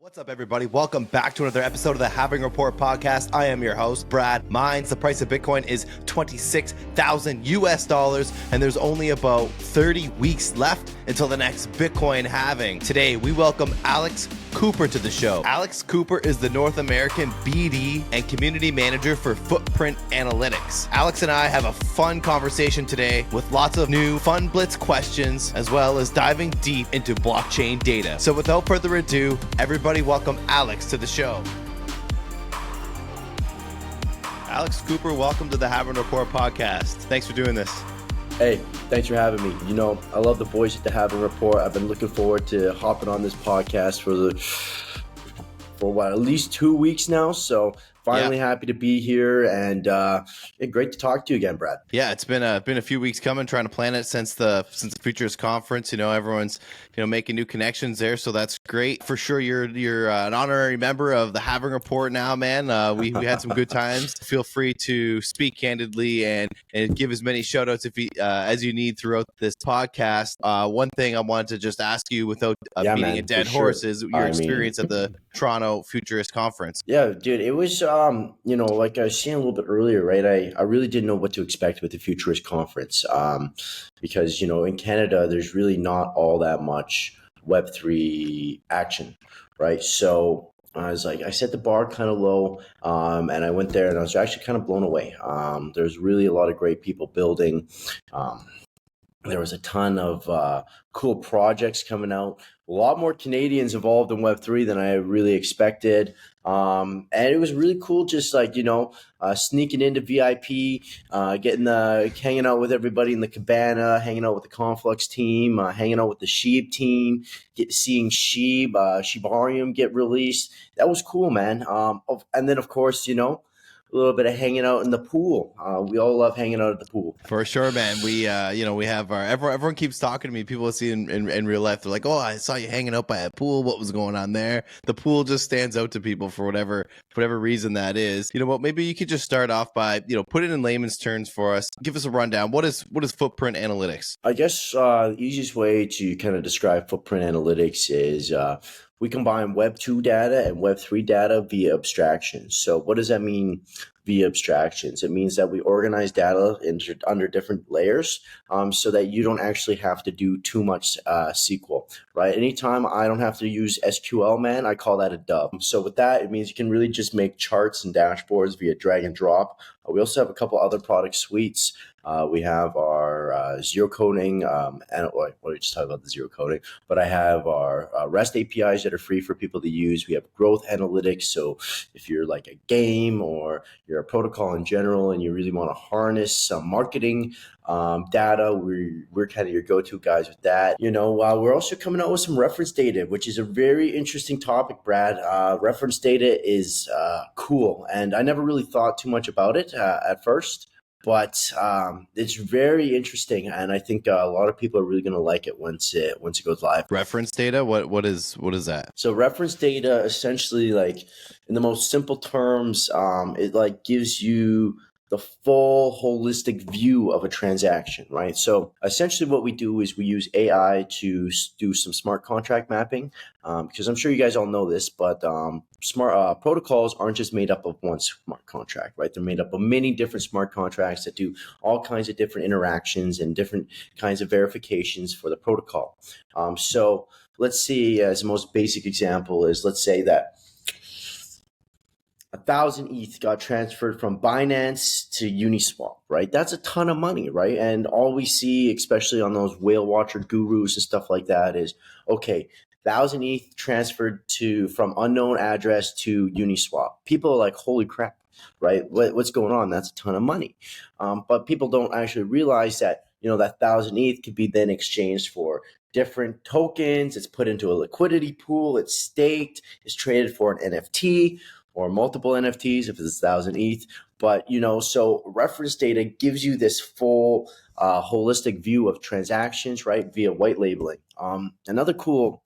What's up, everybody? Welcome back to another episode of the Halving Report podcast. I am your host, Brad Mines. The price of Bitcoin is 26,000 US dollars, and there's only about 30 weeks left until the next Bitcoin halving. Today, we welcome Alex Cooper to the show. Alex Cooper is the North American BD and Community Manager for Footprint Analytics. Alex and I have a fun conversation today with lots of new fun Blitz questions, as well as diving deep into blockchain data. So without further ado, everybody welcome Alex to the show. Alex Cooper, welcome to the Halving Report podcast. Thanks for doing this. Hey, thanks for having me. You know, I love the boys at the Halving Report. I've been looking forward to hopping on this podcast for at least 2 weeks now. So finally happy to be here, and great to talk to you again, Brad. Yeah, it's been a few weeks coming, trying to plan it since the Futurist conference. You know, everyone's making new connections there, so that's great for sure. You're an honorary member of the Halving Report now, man. We had some good times. Feel free to speak candidly and give as many shout outs as you need throughout this podcast. One thing I wanted to just ask you without beating a dead horse is your experience at the Toronto Futurist conference. Yeah, dude, it was like I was saying a little bit earlier, right? I really didn't know what to expect with the Futurist conference, because in Canada there's really not all that much Web3 action, right? So I set the bar kind of low, and I went there and I was actually kind of blown away. There's really a lot of great people building. There was a ton of cool projects coming out. A lot more Canadians involved in Web3 than I really expected. And it was really cool just sneaking into VIP, hanging out with everybody in the cabana, hanging out with the Conflux team, hanging out with the Sheeb team, seeing Shibarium get released. That was cool, man. And then, of course, a little bit of hanging out in the pool. We all love hanging out at the pool. For sure, man. We have our everyone keeps talking to me. People I see in real life, they're like, "Oh, I saw you hanging out by a pool. What was going on there?" The pool just stands out to people for whatever reason that is. You know what? Maybe you could just start off by put it in layman's terms for us. Give us a rundown. What is Footprint Analytics? I guess the easiest way to kind of describe Footprint Analytics is we combine Web 2 data and Web 3 data via abstractions. So what does that mean via abstractions? It means that we organize data under different layers so that you don't actually have to do too much SQL, right? Anytime I don't have to use SQL, man, I call that a dub. So with that, it means you can really just make charts and dashboards via drag and drop. We also have a couple other product suites. We have our zero coding, we just talked about the zero coding, but I have our REST APIs that are free for people to use. We have growth analytics. So if you're like a game or you're a protocol in general and you really want to harness some marketing data, we're kind of your go-to guys with that. We're also coming out with some reference data, which is a very interesting topic, Brad. Reference data is cool, and I never really thought too much about it at first. But it's very interesting, and I think a lot of people are really going to like it once it goes live. Reference data? What is that? So reference data, essentially, in the most simple terms, it gives you the full holistic view of a transaction, right? So essentially what we do is we use AI to do some smart contract mapping, because I'm sure you guys all know this, but smart protocols aren't just made up of one smart contract, right? They're made up of many different smart contracts that do all kinds of different interactions and different kinds of verifications for the protocol. So let's see, as the most basic example is, let's say that 1,000 ETH got transferred from Binance to Uniswap, right? That's a ton of money, right? And all we see, especially on those whale watcher gurus and stuff like that, is, okay, 1,000 ETH transferred from unknown address to Uniswap. People are like, holy crap, right? What's going on? That's a ton of money. But people don't actually realize that, that 1,000 ETH could be then exchanged for different tokens. It's put into a liquidity pool. It's staked. It's traded for an NFT or multiple NFTs if it's 1,000 ETH. But, so reference data gives you this full holistic view of transactions, right, via white labeling. Another cool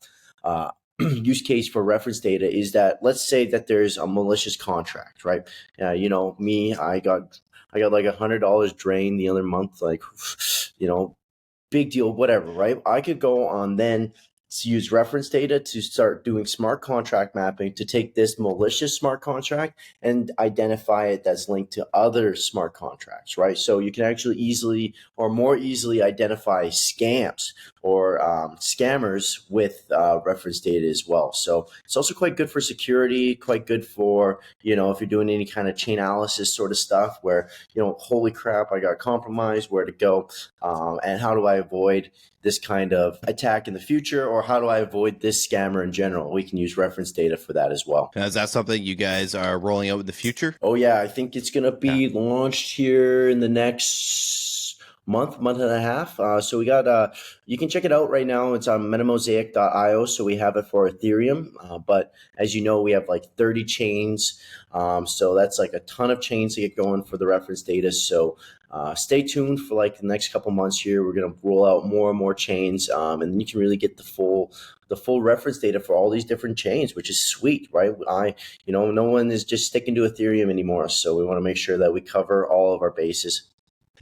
use case for reference data is that, let's say that there's a malicious contract, right? Me, I got like $100 drained the other month, big deal, whatever, right? I could go on then use reference data to start doing smart contract mapping to take this malicious smart contract and identify it that's linked to other smart contracts, right? So you can actually easily or more easily identify scams or scammers with reference data as well. So it's also quite good for security, quite good for, if you're doing any kind of chain analysis sort of stuff where, holy crap, I got compromised, where to go, and how do I avoid this kind of attack in the future, or how do I avoid this scammer in general? We can use reference data for that as well. Now, is that something you guys are rolling out in the future? Oh yeah, I think it's going to be launched here in the next month and a half. So we got, you can check it out right now. It's on metamosaic.io. So we have it for Ethereum. But as you know, we have like 30 chains. So that's like a ton of chains to get going for the reference data. So stay tuned for like the next couple months here. We're going to roll out more and more chains. And then you can really get the full reference data for all these different chains, which is sweet, right? No one is just sticking to Ethereum anymore. So we want to make sure that we cover all of our bases.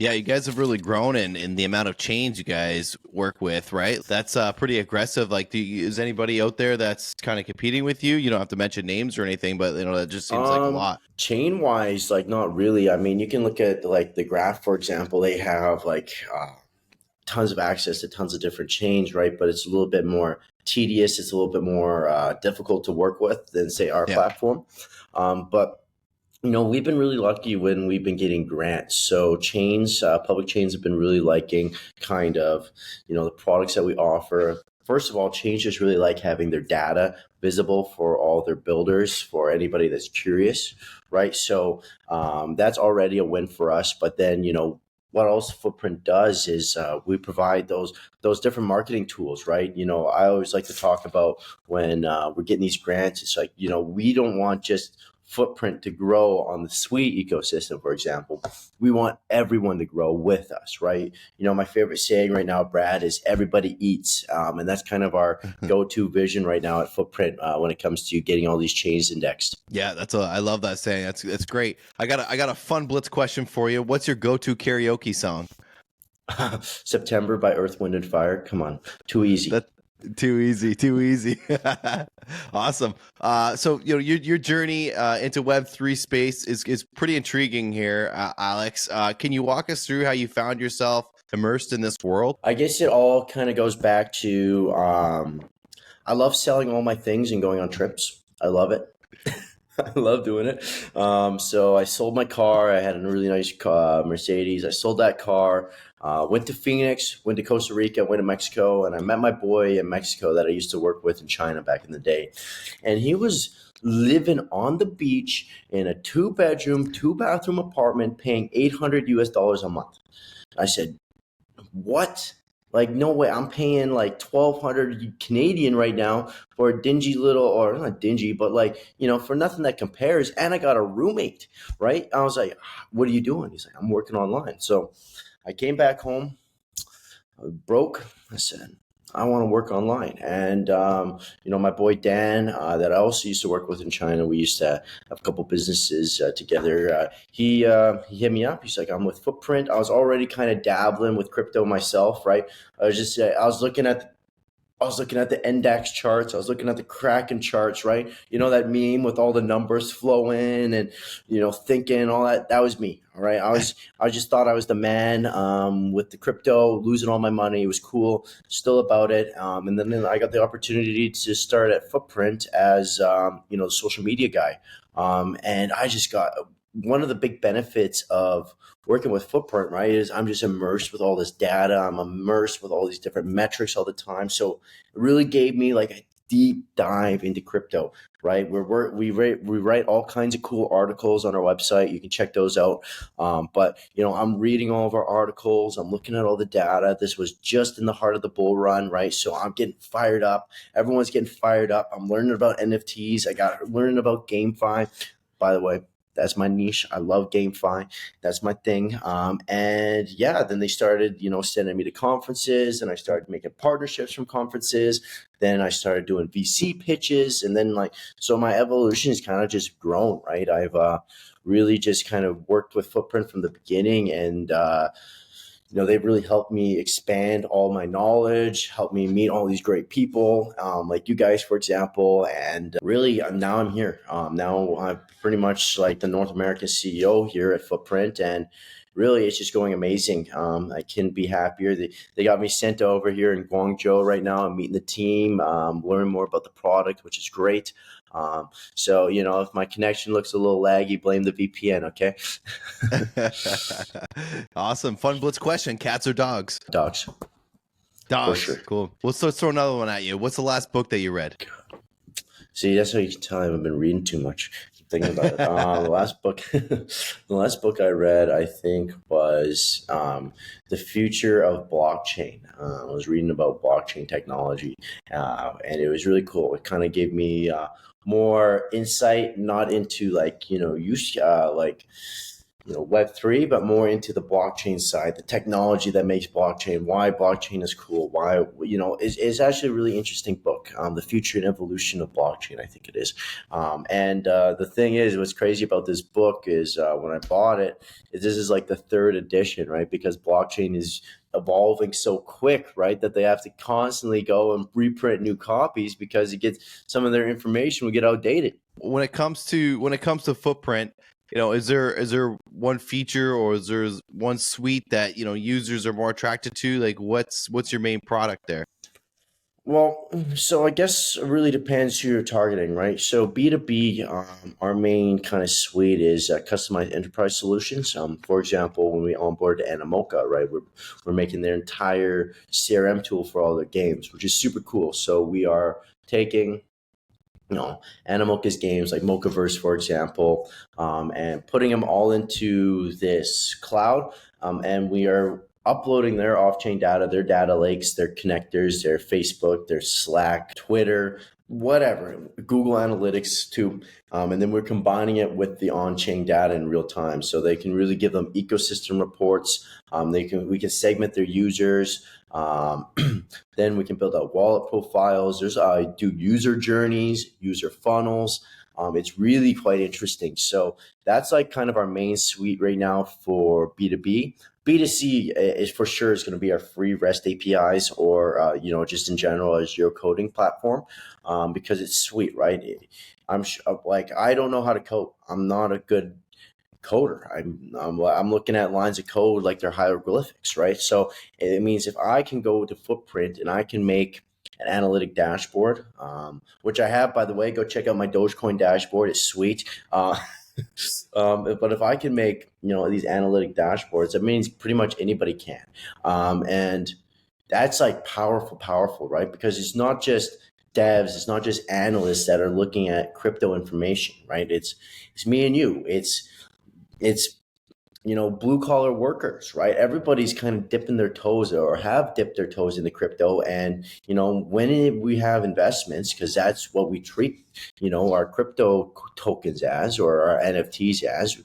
Yeah, you guys have really grown in the amount of chains you guys work with, right? That's pretty aggressive. Like, is anybody out there that's kind of competing with you? You don't have to mention names or anything, but that just seems like a lot. Chain wise, like not really. I mean, you can look at like the graph, for example. They have like tons of access to tons of different chains, right? But it's a little bit more tedious. It's a little bit more difficult to work with than say our platform. But we've been really lucky when we've been getting grants. So chains, public chains have been really liking kind of, the products that we offer. First of all, chains just really like having their data visible for all their builders, for anybody that's curious, right? So that's already a win for us. But then, what else Footprint does is we provide those different marketing tools, right? I always like to talk about when we're getting these grants. It's like, we don't want just Footprint to grow on the Suite ecosystem, for example. We want everyone to grow with us, right? My favorite saying right now, Brad, is everybody eats. And that's kind of our go-to vision right now at Footprint when it comes to getting all these chains indexed. Yeah, I love that saying. That's great. I got a fun Blitz question for you. What's your go-to karaoke song? September by Earth, Wind, and Fire. Come on, too easy. Too easy. Awesome. So your journey into Web3 space is pretty intriguing here, Alex. Can you walk us through how you found yourself immersed in this world? I guess it all kind of goes back to I love selling all my things and going on trips. I love it. I love doing it. So I sold my car. I had a really nice Mercedes. I sold that car. Went to Phoenix, went to Costa Rica, went to Mexico, and I met my boy in Mexico that I used to work with in China back in the day. And he was living on the beach in a 2-bedroom, 2-bathroom apartment paying $800 a month. I said, what? Like, no way. I'm paying like 1,200 Canadian right now for a dingy little, or not dingy, but like, for nothing that compares. And I got a roommate, right? I was like, what are you doing? He's like, I'm working online. So I came back home, I was broke. I said, I want to work online. And, my boy Dan, that I also used to work with in China, we used to have a couple businesses together. He hit me up. He's like, I'm with Footprint. I was already kind of dabbling with crypto myself, right? I was looking at the index charts. I was looking at the Kraken charts, right? That meme with all the numbers flowing and, thinking all that. That was me. All right. I just thought I was the man with the crypto, losing all my money. It was cool, still about it. And then I got the opportunity to start at Footprint as, the social media guy. And I just got one of the big benefits of working with Footprint, right, is I'm just immersed with all this data. I'm immersed with all these different metrics all the time. So it really gave me like a deep dive into crypto, right? We write all kinds of cool articles on our website. You can check those out. But I'm reading all of our articles. I'm looking at all the data. This was just in the heart of the bull run, right? So I'm getting fired up. Everyone's getting fired up. I'm learning about NFTs. I got learning about GameFi. By the way, that's my niche. I love GameFi. That's my thing. And yeah, then they started, sending me to conferences, and I started making partnerships from conferences. Then I started doing VC pitches, and then so my evolution has kind of just grown, right? I've really just kind of worked with Footprint from the beginning, and they've really helped me expand all my knowledge, helped me meet all these great people, like you guys, for example. And really, now I'm here. Now I'm pretty much like the North American CEO here at Footprint, and really, it's just going amazing. I couldn't be happier. They got me sent over here in Guangzhou right now. I'm meeting the team, learning more about the product, which is great. So, if my connection looks a little laggy, blame the VPN, okay? Awesome. Fun Blitz question. Cats or dogs? Dogs. Dogs. For sure. Cool. Let's throw another one at you. What's the last book that you read? See, that's how you can tell I've been reading too much. Thinking about it. The last book, I read, I think, was "The Future of Blockchain." I was reading about blockchain technology, and it was really cool. It kind of gave me more insight, not into Web3, but more into the blockchain side, the technology that makes blockchain, why blockchain is cool, why, it's actually a really interesting book, The Future and Evolution of Blockchain, I think it is. And the thing is, what's crazy about this book is when I bought it, this is like the third edition, right? Because blockchain is evolving so quick, right, that they have to constantly go and reprint new copies because it gets some of their information will get outdated. When it comes to Footprint, is there one feature or is there one suite that users are more attracted to? Like, what's your main product there? Well, so I guess it really depends who you're targeting, right? So B2B, our main kind of suite is customized enterprise solutions. For example, when we onboard Animoca, right, we're making their entire CRM tool for all their games, which is super cool. So we are taking Animoca's games like Mochaverse, for example, and putting them all into this cloud. And we are uploading their off-chain data, their data lakes, their connectors, their Facebook, their Slack, Twitter, whatever, Google Analytics too. And then we're combining it with the on-chain data in real time. So they can really give them ecosystem reports. We can segment their users. Then we can build out wallet profiles. There's do user journeys, user funnels. It's really quite interesting. So that's like kind of our main suite right now for B2B. B2C is for sure is going to be our free REST APIs or just in general as your coding platform because it's sweet, right? I don't know how to code. I'm not a good coder. I'm looking at lines of code like they're hieroglyphics, right? So it means if I can go to Footprint and I can make an analytic dashboard, which I have, by the way, go check out my Dogecoin dashboard. It's sweet. But if I can make these analytic dashboards, that means pretty much anybody can, and that's like powerful, right? Because it's not just devs, it's not just analysts that are looking at crypto information, right? It's me and you. It's blue collar workers, right? Everybody's kind of dipping their toes or have dipped their toes into crypto. And, when we have investments, because that's what we treat, our crypto tokens as, or our NFTs as,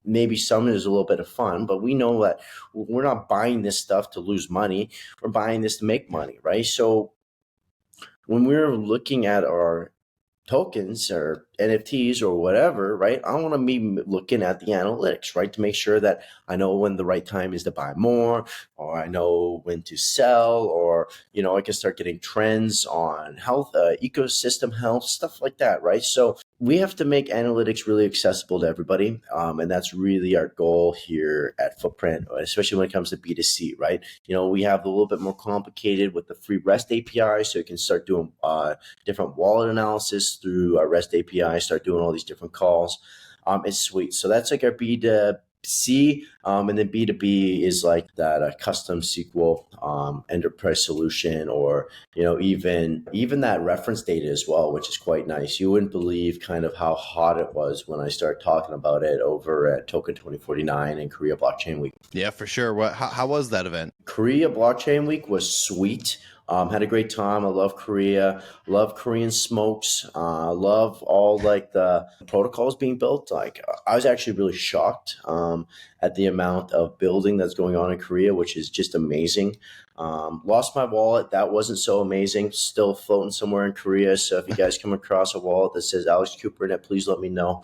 maybe some is a little bit of fun, but we know that we're not buying this stuff to lose money. We're buying this to make money, right? So when we're looking at our tokens or NFTs or whatever, right? I want to be looking at the analytics, right? To make sure that I know when the right time is to buy more, or I know when to sell, or, I can start getting trends on health, ecosystem health, stuff like that, right? So we have to make analytics really accessible to everybody. And that's really our goal here at Footprint, especially when it comes to B2C, right? We have a little bit more complicated with the free REST API. So you can start doing different wallet analysis through our REST API, start doing all these different calls. It's sweet. So that's like our B2C, and then B2B is like that custom SQL enterprise solution, or even that reference data as well, which is quite nice. You wouldn't believe kind of how hot it was when I started talking about it over at Token 2049 and Korea Blockchain Week. Yeah, for sure. How was that event? Korea Blockchain Week was sweet. Had a great time. I love Korea. Love Korean smokes. Love all like the protocols being built. Like I was actually really shocked at the amount of building that's going on in Korea, which is just amazing. Lost my wallet. That wasn't so amazing. Still floating somewhere in Korea. So if you guys come across a wallet that says Alex Cooper in it, please let me know.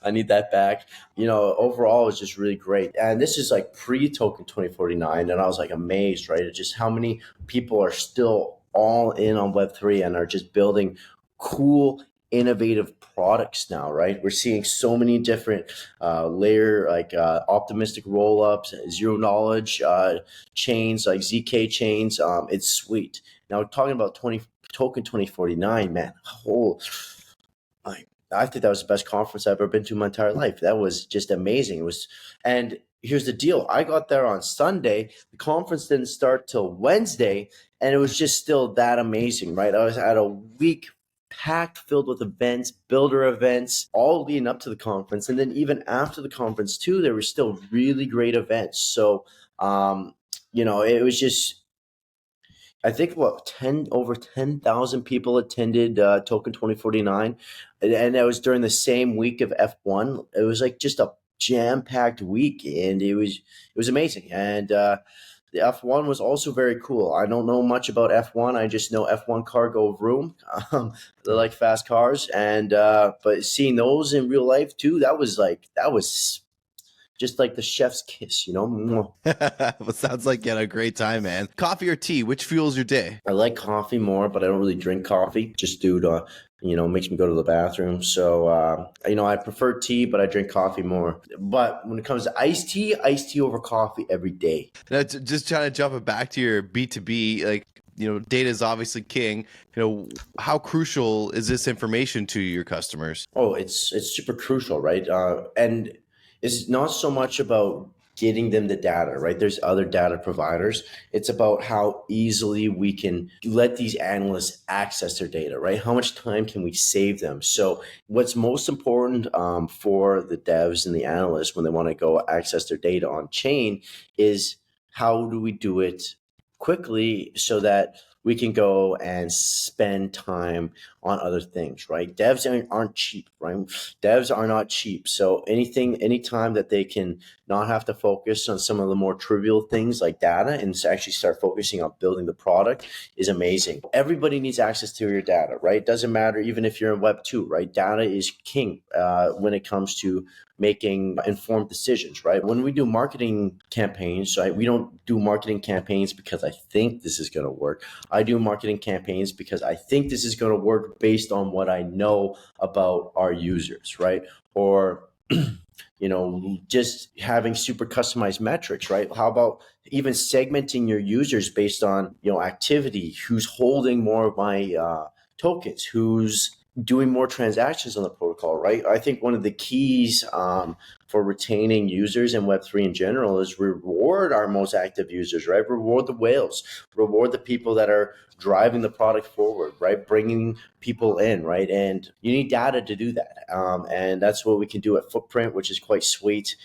I need that back. Overall, it was just really great. And this is like pre-token 2049. And I was like amazed, right? At just how many people are still all in on Web3 and are just building cool, innovative products now, right? We're seeing so many different optimistic rollups, zero knowledge chains like ZK chains. It's sweet. Now talking about token 2049, man. I think that was the best conference I've ever been to in my entire life. That was just amazing. And here's the deal. I got there on Sunday. The conference didn't start till Wednesday, and it was just still that amazing, right? I was at a week packed, filled with events, builder events, all leading up to the conference. And then even after the conference too, there were still really great events. So, it was just, I think over 10,000 people attended Token 2049, and that was during the same week of F1. It was like just a jam-packed week, and it was amazing. And the F1 was also very cool. I don't know much about F1. I just know F1 cargo room. They like fast cars, and but seeing those in real life too, that was just like the chef's kiss, Well, sounds like you had a great time, man. Coffee or tea, which fuels your day? I like coffee more, but I don't really drink coffee. Just due to, makes me go to the bathroom. So, I prefer tea, but I drink coffee more. But when it comes to iced tea over coffee every day. Now, just trying to jump it back to your B2B, like, data is obviously king. How crucial is this information to your customers? Oh, it's super crucial, right? And it's not so much about getting them the data, right? There's other data providers. It's about how easily we can let these analysts access their data, right? How much time can we save them? So what's most important for the devs and the analysts when they want to go access their data on chain is how do we do it quickly so that we can go and spend time on other things, right? Devs aren't cheap, right? Devs are not cheap. So anytime that they can not have to focus on some of the more trivial things like data and actually start focusing on building the product is amazing. Everybody needs access to your data, right? It doesn't matter even if you're in Web 2, right? Data is king when it comes to making informed decisions, right? When we do marketing campaigns, right, we don't do marketing campaigns because I think this is going to work. I do marketing campaigns because I think this is going to work based on what I know about our users, right? Or, just having super customized metrics, right? How about even segmenting your users based on, activity, who's holding more of my tokens, who's doing more transactions on the protocol, right? I think one of the keys for retaining users in Web3 in general is reward our most active users, right? Reward the whales, reward the people that are driving the product forward, right? Bringing people in, right? And you need data to do that. And that's what we can do at Footprint, which is quite sweet.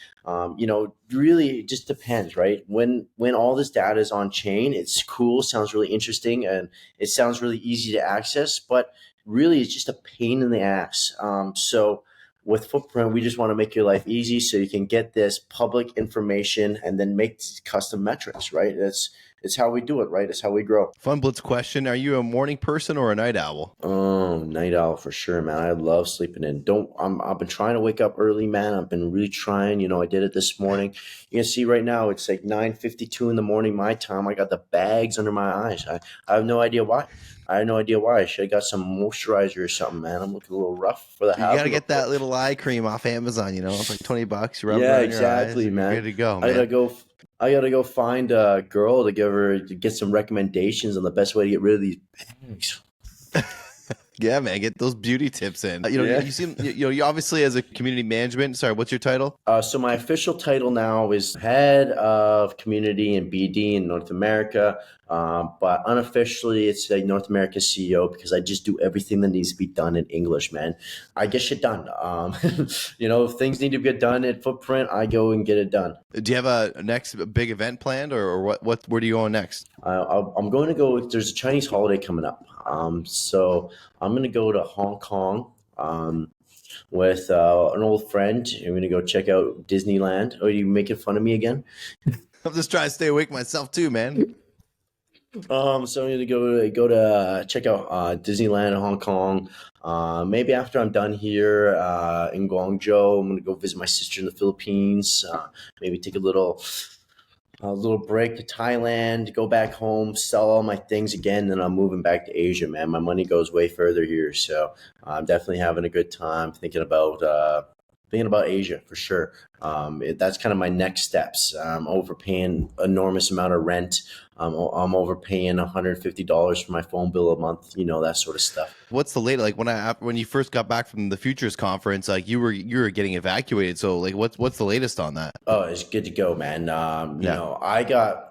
Really it just depends, right? When all this data is on chain, it's cool, sounds really interesting, and it sounds really easy to access, but really it's just a pain in the ass. So with Footprint, we just want to make your life easy so you can get this public information and then make custom metrics, right? It's how we do it, right? It's how we grow. Fun Blitz question. Are you a morning person or a night owl? Oh, night owl for sure, man. I love sleeping in. I've been trying to wake up early, man. I've been really trying. I did it this morning. You can see right now it's like 9:52 in the morning my time. I got the bags under my eyes. I have no idea why. I should have got some moisturizer or something, man. I'm looking a little rough for the You gotta get that little eye cream off Amazon. It's like $20. You rub it Yeah, on exactly, your eyes, man. you're good to go, man. I gotta go find a girl to get some recommendations on the best way to get rid of these bags. Yeah, man, get those beauty tips in. Yeah. You seem, you obviously as a community management. Sorry, what's your title? So my official title now is head of community and BD in North America. But unofficially, it's a North America CEO because I just do everything that needs to be done in English, man. I get shit done. If things need to get done at Footprint, I go and get it done. Do you have a next big event planned, or what? Where do you go next? I'm going to go. There's a Chinese holiday coming up. So I'm going to go to Hong Kong. With an old friend. I'm going to go check out Disneyland. Oh, are you making fun of me again? I'm just trying to stay awake myself too, man. So I need to go to check out Disneyland in Hong Kong. Maybe after I'm done here in Guangzhou, I'm gonna go visit my sister in the Philippines. Maybe take a little break to Thailand, go back home, sell all my things again, then I'm moving back to Asia, man. My money goes way further here, so I'm definitely having a good time thinking about Asia for sure. That's kind of my next steps. I'm overpaying enormous amount of rent. I'm overpaying $150 for my phone bill a month. You know, that sort of stuff. What's the latest? Like when you first got back from the Futurist conference, like you were getting evacuated. So like what's the latest on that? Oh, it's good to go, man. You Yeah. know,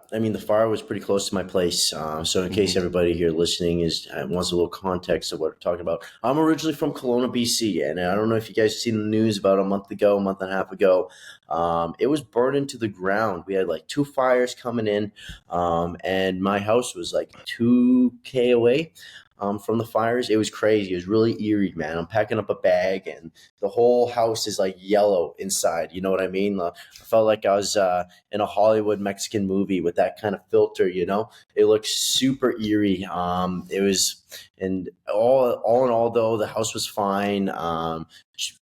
the fire was pretty close to my place. So in case everybody here listening wants a little context of what we're talking about, I'm originally from Kelowna, BC, and I don't know if you guys seen the news about a month and a half ago. It was burned into the ground. We had like 2 fires coming in, and my house was like 2K away. From the fires. It was crazy. It was really eerie, man. I'm packing up a bag and the whole house is like yellow inside. You know what I mean? I felt like I was in a Hollywood Mexican movie with that kind of filter, you know? It looked super eerie. It was, and all in all, though, the house was fine.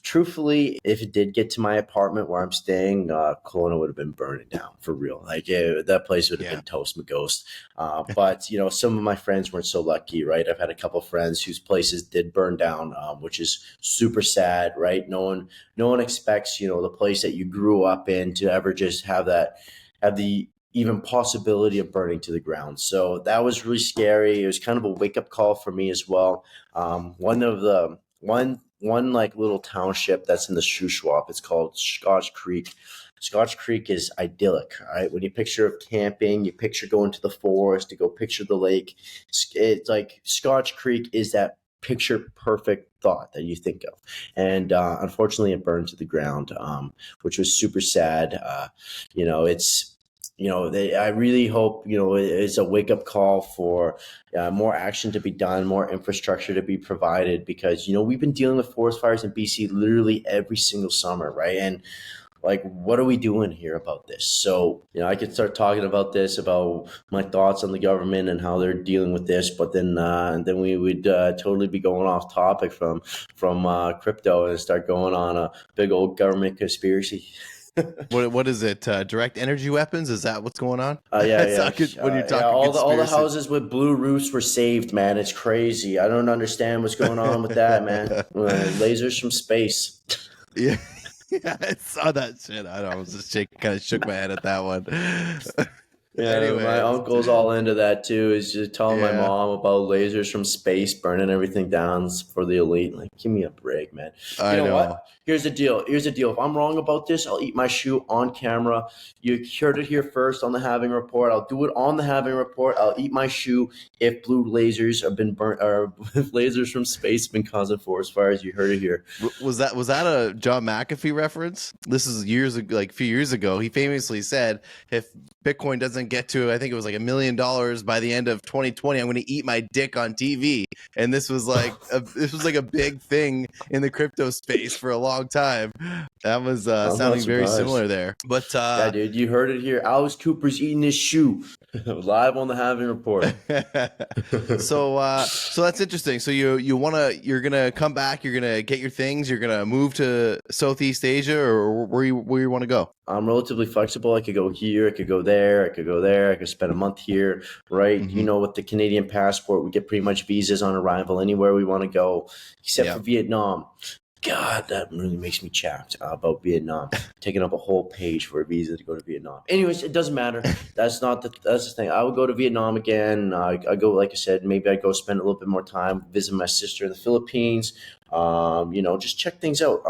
Truthfully, if it did get to my apartment where I'm staying, Kelowna would have been burning down for real. Like that place would have been toast my ghost. But you know, some of my friends weren't so lucky, right? I've had a couple friends whose places did burn down, which is super sad, right? No one expects, you know, the place that you grew up in to ever just have the even possibility of burning to the ground. So that was really scary. It was kind of a wake up call for me as well. One like little township that's in the Shuswap, it's called Scotch Creek. Scotch Creek is idyllic, right? When you picture camping, you picture going to the forest, you go picture the lake. It's like Scotch Creek is that picture perfect thought that you think of. And unfortunately, it burned to the ground, which was super sad. You know, I really hope, you know, it's a wake up call for more action to be done, more infrastructure to be provided, because, you know, we've been dealing with forest fires in BC literally every single summer, right? And like, what are we doing here about this? So, you know, I could start talking about my thoughts on the government and how they're dealing with this, but then we would totally be going off topic from crypto and start going on a big old government conspiracy. What is it? Direct energy weapons? Is that what's going on? Yeah. When you're talking all the houses with blue roofs were saved, man. It's crazy. I don't understand what's going on with that, man. Lasers from space. Yeah. Yeah, I saw that shit. I was just kind of shook my head at that one. Yeah, anyway, my uncle's all into that too. He's just telling my mom about lasers from space burning everything down for the elite. Like, give me a break, man. You know what? Here's the deal. If I'm wrong about this, I'll eat my shoe on camera. You heard it here first on the Halving Report. I'll do it on the Halving Report. I'll eat my shoe if blue lasers have been burnt, or if lasers from space have been causing forest fires. You heard it here. Was that a John McAfee reference? This is a few years ago. He famously said, if Bitcoin doesn't get to, I think it was like $1 million by the end of 2020, I'm going to eat my dick on TV. And this was like a big thing in the crypto space for a long time. That was sounding very similar there. But yeah, dude, you heard it here. Alice Cooper's eating his shoe live on the Halving Report. So that's interesting. So you're gonna come back. You're gonna get your things. You're gonna move to Southeast Asia, or where you want to go? I'm relatively flexible. I could go here. I could go there. I could go there. I could spend a month here, right? Mm-hmm. You know, with the Canadian passport, we get pretty much visas on arrival anywhere we want to go, except for Vietnam. God, that really makes me chapped about Vietnam. Taking up a whole page for a visa to go to Vietnam. Anyways, it doesn't matter. That's the thing. I would go to Vietnam again. I go, like I said, maybe I go spend a little bit more time, visit my sister in the Philippines. You know, just check things out.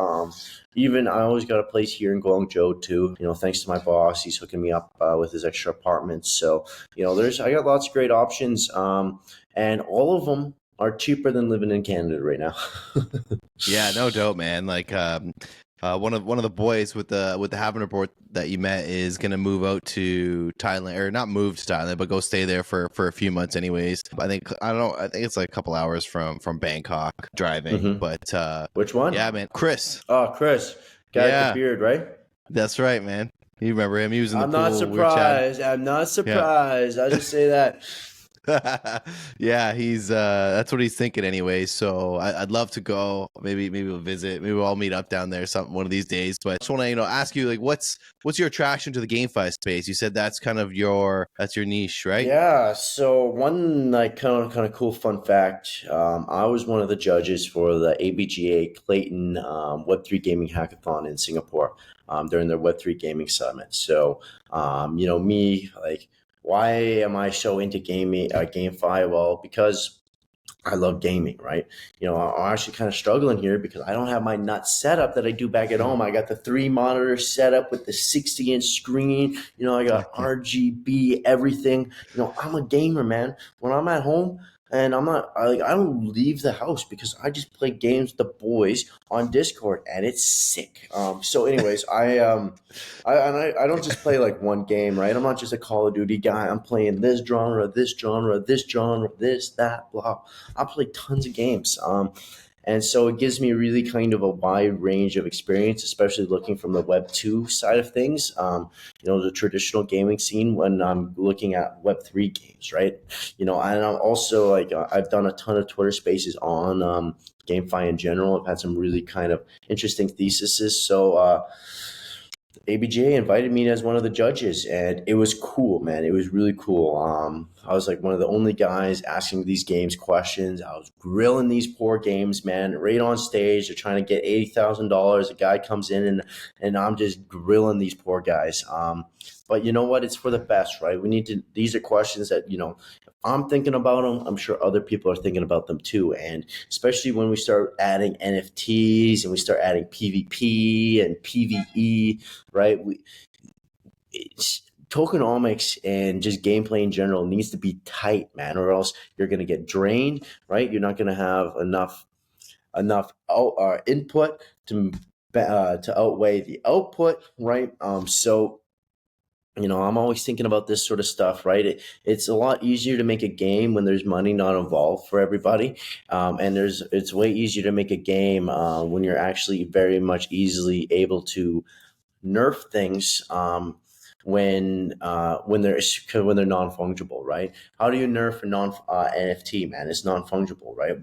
Even I always got a place here in Guangzhou too. You know, thanks to my boss, he's hooking me up with his extra apartments. So, you know, I got lots of great options, and all of them are cheaper than living in Canada right now. Yeah, no doubt, man. Like one of the boys with the Halving Report that you met is gonna move out to Thailand, or not move to Thailand, but go stay there for a few months anyways. I think it's like a couple hours from Bangkok driving. Mm-hmm. But which one? Yeah, man. Chris. Oh, Chris. Guy with the beard, right? That's right, man. You remember him? He was in the I'm not pool. We were chatting. surprised. I'm not Yeah. surprised. I'll just say that. Yeah, he's that's what he's thinking anyway. So I'd love to go. Maybe we'll visit. Maybe we'll all meet up down there some one of these days. But I just want to ask you, like, what's your attraction to the GameFi space? You said that's kind of that's your niche, right? Yeah, so one like kind of cool fun fact. I was one of the judges for the ABGA Clayton Web3 Gaming Hackathon in Singapore during their Web3 Gaming Summit. So, me, like, why am I so into gaming, GameFi? Well, because I love gaming, right? I'm actually kind of struggling here because I don't have my nuts setup that I do back at home. I got the 3 monitor setup with the 60-inch screen. I got RGB, everything. I'm a gamer, man. When I'm at home and I don't leave the house because I just play games with the boys on Discord and it's sick. So, anyways, I don't just play like one game, right? I'm not just a Call of Duty guy. I'm playing this genre, this genre, this genre, this, that, blah. I play tons of games. And so it gives me really kind of a wide range of experience, especially looking from the Web 2 side of things, the traditional gaming scene when I'm looking at Web 3 games, right? And I'm also like, I've done a ton of Twitter spaces on GameFi in general. I've had some really kind of interesting theses. So, ABJ invited me as one of the judges, and it was cool, man. It was really cool. I was like one of the only guys asking these games questions. I was grilling these poor games, man, right on stage. They're trying to get $80,000. A guy comes in, and I'm just grilling these poor guys. But you know what? It's for the best, right? We need to. These are questions that I'm thinking about them. I'm sure other people are thinking about them too. And especially when we start adding NFTs and we start adding PvP and PvE, right? Tokenomics and just gameplay in general needs to be tight, man, or else you're going to get drained, right? You're not going to have enough input to outweigh the output, right? So I'm always thinking about this sort of stuff, right? It's a lot easier to make a game when there's money not involved for everybody, and it's way easier to make a game when you're actually very much easily able to nerf things when they're non fungible, right? How do you nerf a non NFT, man? It's non fungible, right?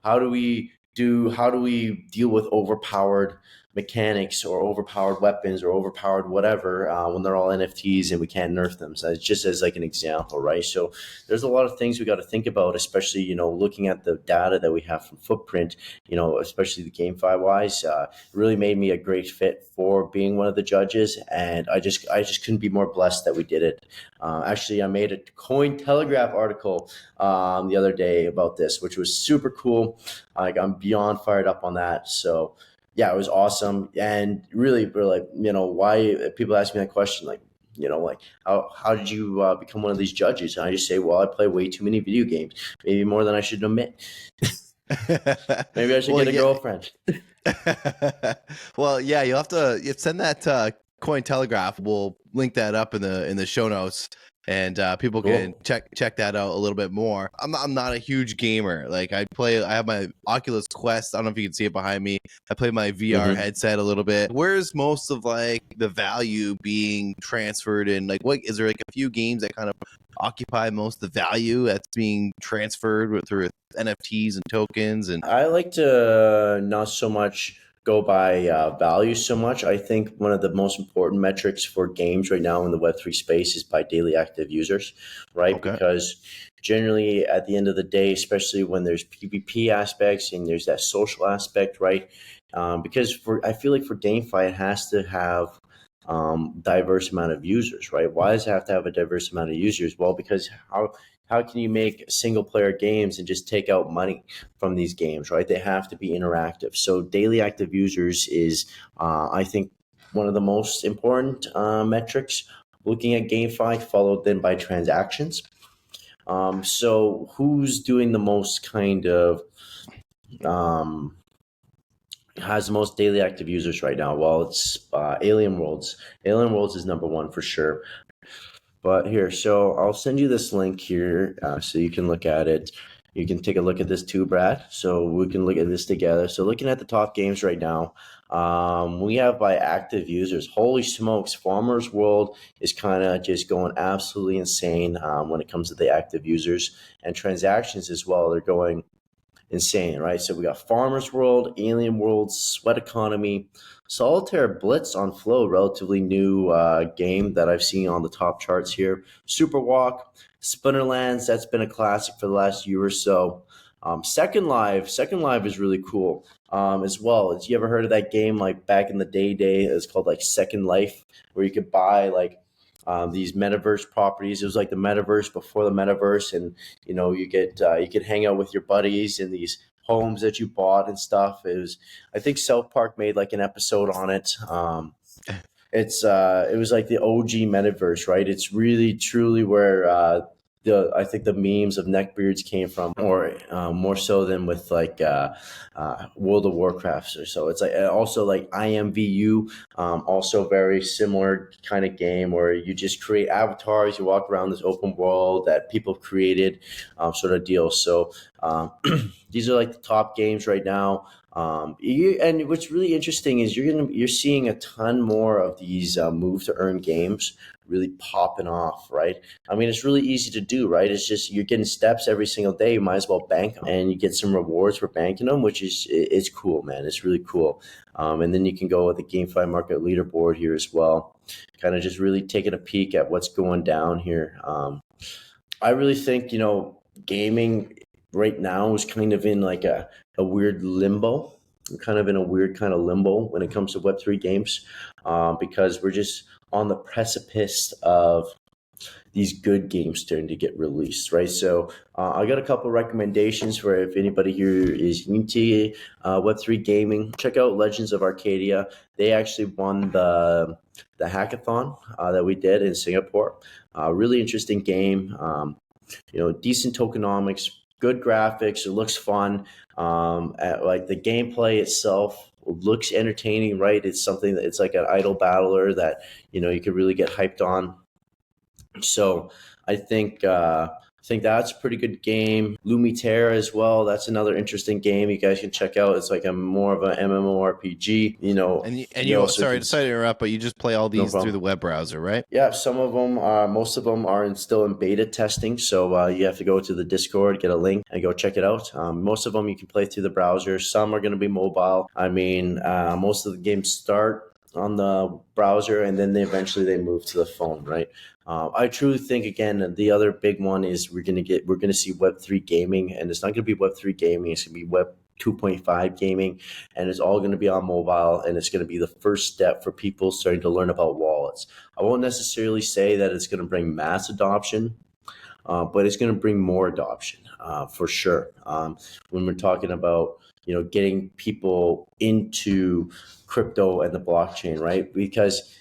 How do we deal with overpowered mechanics or overpowered weapons or overpowered whatever when they're all NFTs and we can't nerf them? So it's just as like an example, right? So there's a lot of things we got to think about, especially looking at the data that we have from Footprint, especially the GameFi wise. Really made me a great fit for being one of the judges, and I just couldn't be more blessed that we did it. Actually, I made a Coin Telegraph article the other day about this, which was super cool. Like, I'm beyond fired up on that. So yeah, it was awesome. And really, we're like, why people ask me that question, like, like how did you become one of these judges? And I just say, well, I play way too many video games, maybe more than I should admit. Maybe I should get a girlfriend. Well, yeah, you send that Coin Telegraph. We'll link that up in the show notes, and people can check that out a little bit more. I'm not a huge gamer. Like, I have my Oculus Quest. I don't know if you can see it behind me. I play my VR headset a little bit. Where's most of like the value being transferred, and like, what is there like a few games that kind of occupy most of the value that's being transferred through NFTs and tokens? And I like to not so much go by value so much. I think one of the most important metrics for games right now in the Web3 space is by daily active users, right? Okay. Because generally at the end of the day, especially when there's PvP aspects and there's that social aspect, right? Because I feel like for GameFi, it has to have diverse amount of users, right? Why does it have to have a diverse amount of users? Well, because how can you make single player games and just take out money from these games, right? They have to be interactive. So daily active users is, I think, one of the most important metrics looking at GameFi, followed then by transactions. So who's doing the most kind of has the most daily active users right now? Well, it's Alien Worlds. Alien Worlds is number one for sure. But here, so I'll send you this link here so you can look at it. You can take a look at this too, Brad. So we can look at this together. So looking at the top games right now, we have by active users. Holy smokes, Farmers World is kind of just going absolutely insane when it comes to the active users and transactions as well. They're going insane, right? So we got Farmers World, Alien World, Sweat Economy, Solitaire Blitz on Flow, relatively new game that I've seen on the top charts here. Super Walk, Splinterlands, that's been a classic for the last year or so. Second Life is really cool as well. Have you ever heard of that game like back in the day? It's called like Second Life, where you could buy like these metaverse properties. It was like the metaverse before the metaverse, and you could hang out with your buddies in these homes that you bought and stuff. It was, I think South Park made like an episode on it. It was like the OG metaverse, right? It's really truly where I think the memes of neckbeards came from, or more so than with like World of Warcraft or so. It's like also like IMVU, also very similar kind of game where you just create avatars, you walk around this open world that people created, sort of deal. So these are like the top games right now. And what's really interesting is you're seeing a ton more of these move to earn games really popping off, right? I mean, it's really easy to do, right? It's just you're getting steps every single day. You might as well bank them, and you get some rewards for banking them, which is it's cool, man. It's really cool. And then you can go with the GameFi market leaderboard here as well. Kind of just really taking a peek at what's going down here. I really think gaming right now is kind of in like a weird limbo. We're kind of in a weird kind of limbo when it comes to Web3 games, because we're just on the precipice of these good games starting to get released, right? So I got a couple recommendations for if anybody here is into Web3 gaming. Check out Legends of Arcadia. They actually won the hackathon that we did in Singapore. Really interesting game. Decent tokenomics, good graphics. It looks fun. Like the gameplay itself looks entertaining, right? It's something that it's like an idle battler that you could really get hyped on. So I think that's a pretty good game. Lumiterra as well. That's another interesting game you guys can check out. It's like a more of an MMORPG. Sorry to interrupt, but you just play all these through the web browser, right? Yeah, most of them are still in beta testing. So you have to go to the Discord, get a link, and go check it out. Most of them you can play through the browser. Some are going to be mobile. I mean, most of the games start on the browser, and then eventually they move to the phone, right? I truly think again the other big one is we're gonna see Web3 gaming, and it's not gonna be Web3 gaming. It's gonna be Web 2.5 gaming, and it's all going to be on mobile, and it's going to be the first step for people starting to learn about wallets. I won't necessarily say that it's going to bring mass adoption, but it's going to bring more adoption for sure. When we're talking about getting people into crypto and the blockchain, right? Because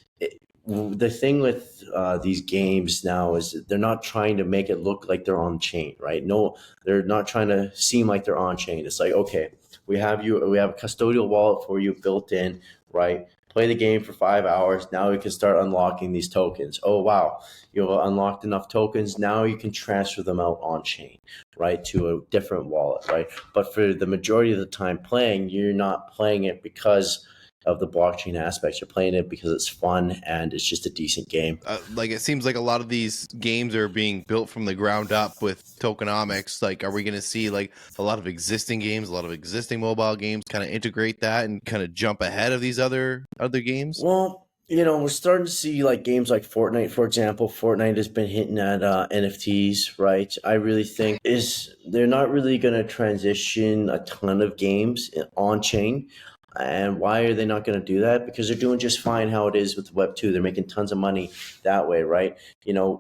the thing with these games now is they're not trying to make it look like they're on chain, right? No, they're not trying to seem like they're on chain. It's like, okay, we have a custodial wallet for you built in, right? Play the game for 5 hours. Now we can start unlocking these tokens. Oh, wow. You've unlocked enough tokens. Now you can transfer them out on chain, right? To a different wallet, right? But for the majority of the time playing, you're not playing it because of the blockchain aspects. You're playing it because it's fun and it's just a decent game. Like it seems like a lot of these games are being built from the ground up with tokenomics. Like, are we going to see like a lot of existing games, a lot of existing mobile games kind of integrate that and kind of jump ahead of these other games? Well, we're starting to see like games like Fortnite, for example. Fortnite has been hitting at NFTs, right? I really think they're not really going to transition a ton of games on chain. And why are they not going to do that? Because they're doing just fine how it is with Web 2. They're making tons of money that way, right?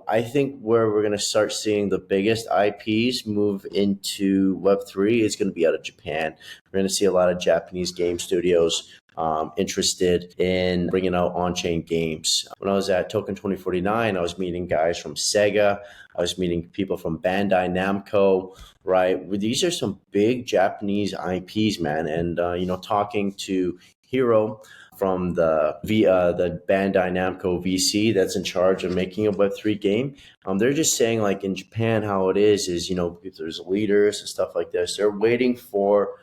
I think where we're going to start seeing the biggest IPs move into Web 3 is going to be out of Japan. We're going to see a lot of Japanese game studios interested in bringing out on-chain games. When I was at Token 2049, I was meeting guys from Sega. I was meeting people from Bandai Namco, right? These are some big Japanese IPs, man. And, talking to Hero from the Bandai Namco VC that's in charge of making a Web3 game. They're just saying, like in Japan, how it is, if there's leaders and stuff like this, they're waiting for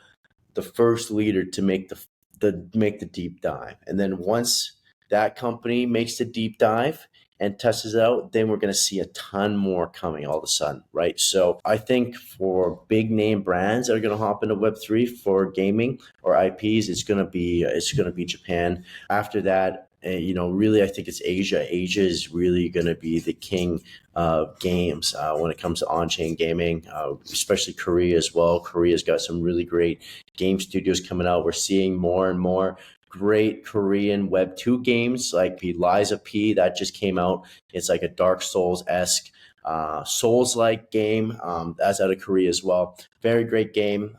the first leader to make the deep dive. And then once that company makes the deep dive and tests it out, then we're going to see a ton more coming all of a sudden, right? So I think for big name brands that are going to hop into Web3 for gaming or IPs, it's going to be Japan. After that, really, I think it's Asia. Asia is really going to be the king of games when it comes to on-chain gaming, especially Korea as well. Korea's got some really great game studios coming out. We're seeing more and more great Korean Web 2 games like the Liza P that just came out. It's like a Dark Souls-esque Souls-like game. That's out of Korea as well. Very great game.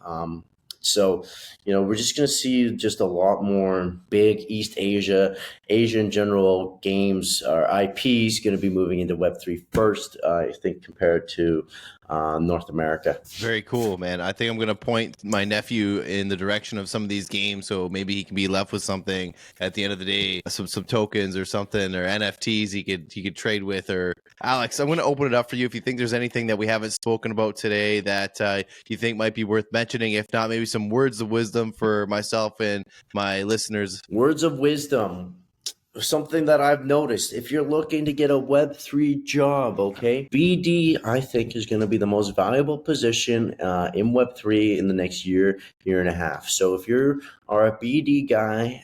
So, we're just going to see just a lot more big East Asia in general games or IPs going to be moving into Web3 first, I think, compared to North America. Very cool, man. I think I'm going to point my nephew in the direction of some of these games, so maybe he can be left with something at the end of the day, some tokens or something, or NFTs he could trade with. Or Alex, I'm going to open it up for you if you think there's anything that we haven't spoken about today that you think might be worth mentioning. If not, maybe some words of wisdom for myself and my listeners. Words of wisdom. Something that I've noticed, if you're looking to get a Web3 job, okay, BD, I think, is going to be the most valuable position in Web3 in the next year and a half. So if you are a BD guy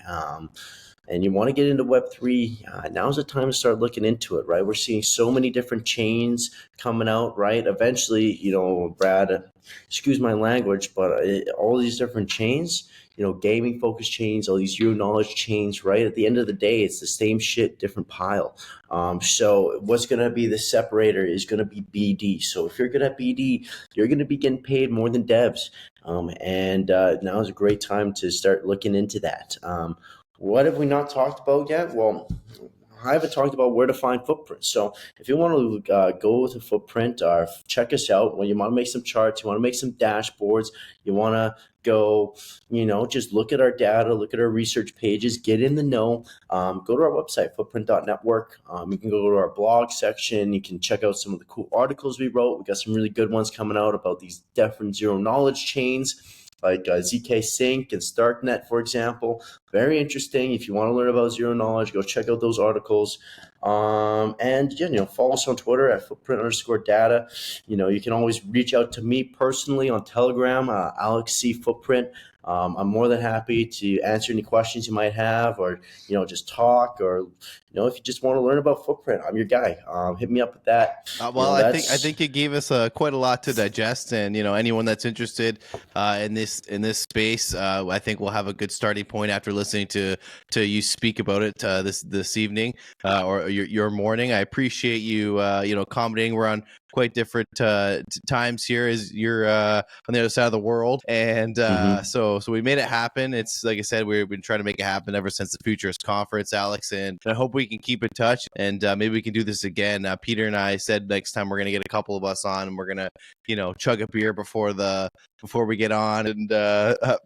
and you want to get into Web3, now's the time to start looking into it, right? We're seeing so many different chains coming out, right? Eventually, Brad, excuse my language, but all these different chains, gaming focused chains, all these zero knowledge chains, right? At the end of the day, it's the same shit, different pile. So what's going to be the separator is going to be BD. So if you're good at BD, you're going to be getting paid more than devs. And now is a great time to start looking into that. What have we not talked about yet? Well, I haven't talked about where to find footprints. So if you want to go with a footprint or check us out, when you want to make some charts, you want to make some dashboards, you want to go, just look at our data, look at our research pages, get in the know, go to our website, footprint.network. You can go to our blog section. You can check out some of the cool articles we wrote. We got some really good ones coming out about these different zero knowledge chains, like ZK Sync and StarkNet, for example. Very interesting. If you want to learn about zero knowledge, go check out those articles. And follow us on Twitter at footprint_data. You can always reach out to me personally on Telegram, Alex C Footprint. I'm more than happy to answer any questions you might have, or just talk, or if you just want to learn about Footprint, I'm your guy. Hit me up with that. I think it gave us quite a lot to digest, and anyone that's interested in this space, I think we'll have a good starting point after listening to you speak about it this evening or your morning. I appreciate you accommodating. We're on quite different times here as you're on the other side of the world, and so we made it happen. It's like I said, we've been trying to make it happen ever since the Futurist conference, Alex, and I hope we can keep in touch, and maybe we can do this again. Peter and I said next time we're gonna get a couple of us on, and we're gonna chug a beer before we get on, and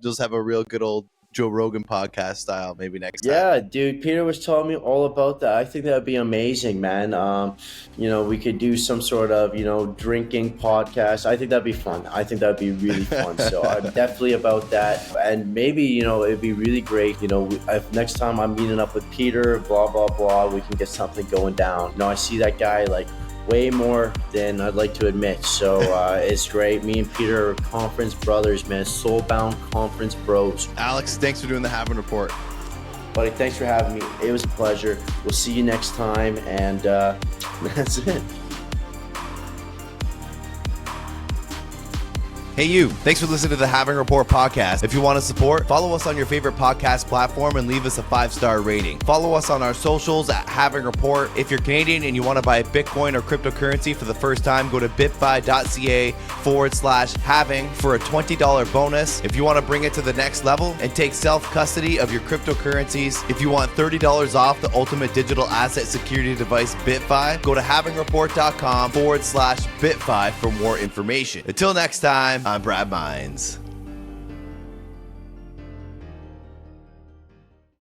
just have a real good old Joe Rogan podcast style maybe next time. Yeah, dude, Peter was telling me all about that. I think that would be amazing, man. We could do some sort of drinking podcast. I think that'd be fun. I think that'd be really fun. So I'm definitely about that. And maybe it'd be really great. If next time I'm meeting up with Peter, blah blah blah, we can get something going down. I see that guy like way more than I'd like to admit. So it's great. Me and Peter are conference brothers, man. Soulbound conference bros. Alex, thanks for doing the Halving Report. Buddy, thanks for having me. It was a pleasure. We'll see you next time. And that's it. Hey you, thanks for listening to the Halving Report podcast. If you want to support, follow us on your favorite podcast platform and leave us a 5-star rating. Follow us on our socials at Halving Report. If you're Canadian and you want to buy Bitcoin or cryptocurrency for the first time, go to bitbuy.ca/halving for a $20 bonus. If you want to bring it to the next level and take self-custody of your cryptocurrencies, if you want $30 off the ultimate digital asset security device Bitfi, go to halvingreport.com/Bitfi for more information. Until next time, I'm Brad Mines.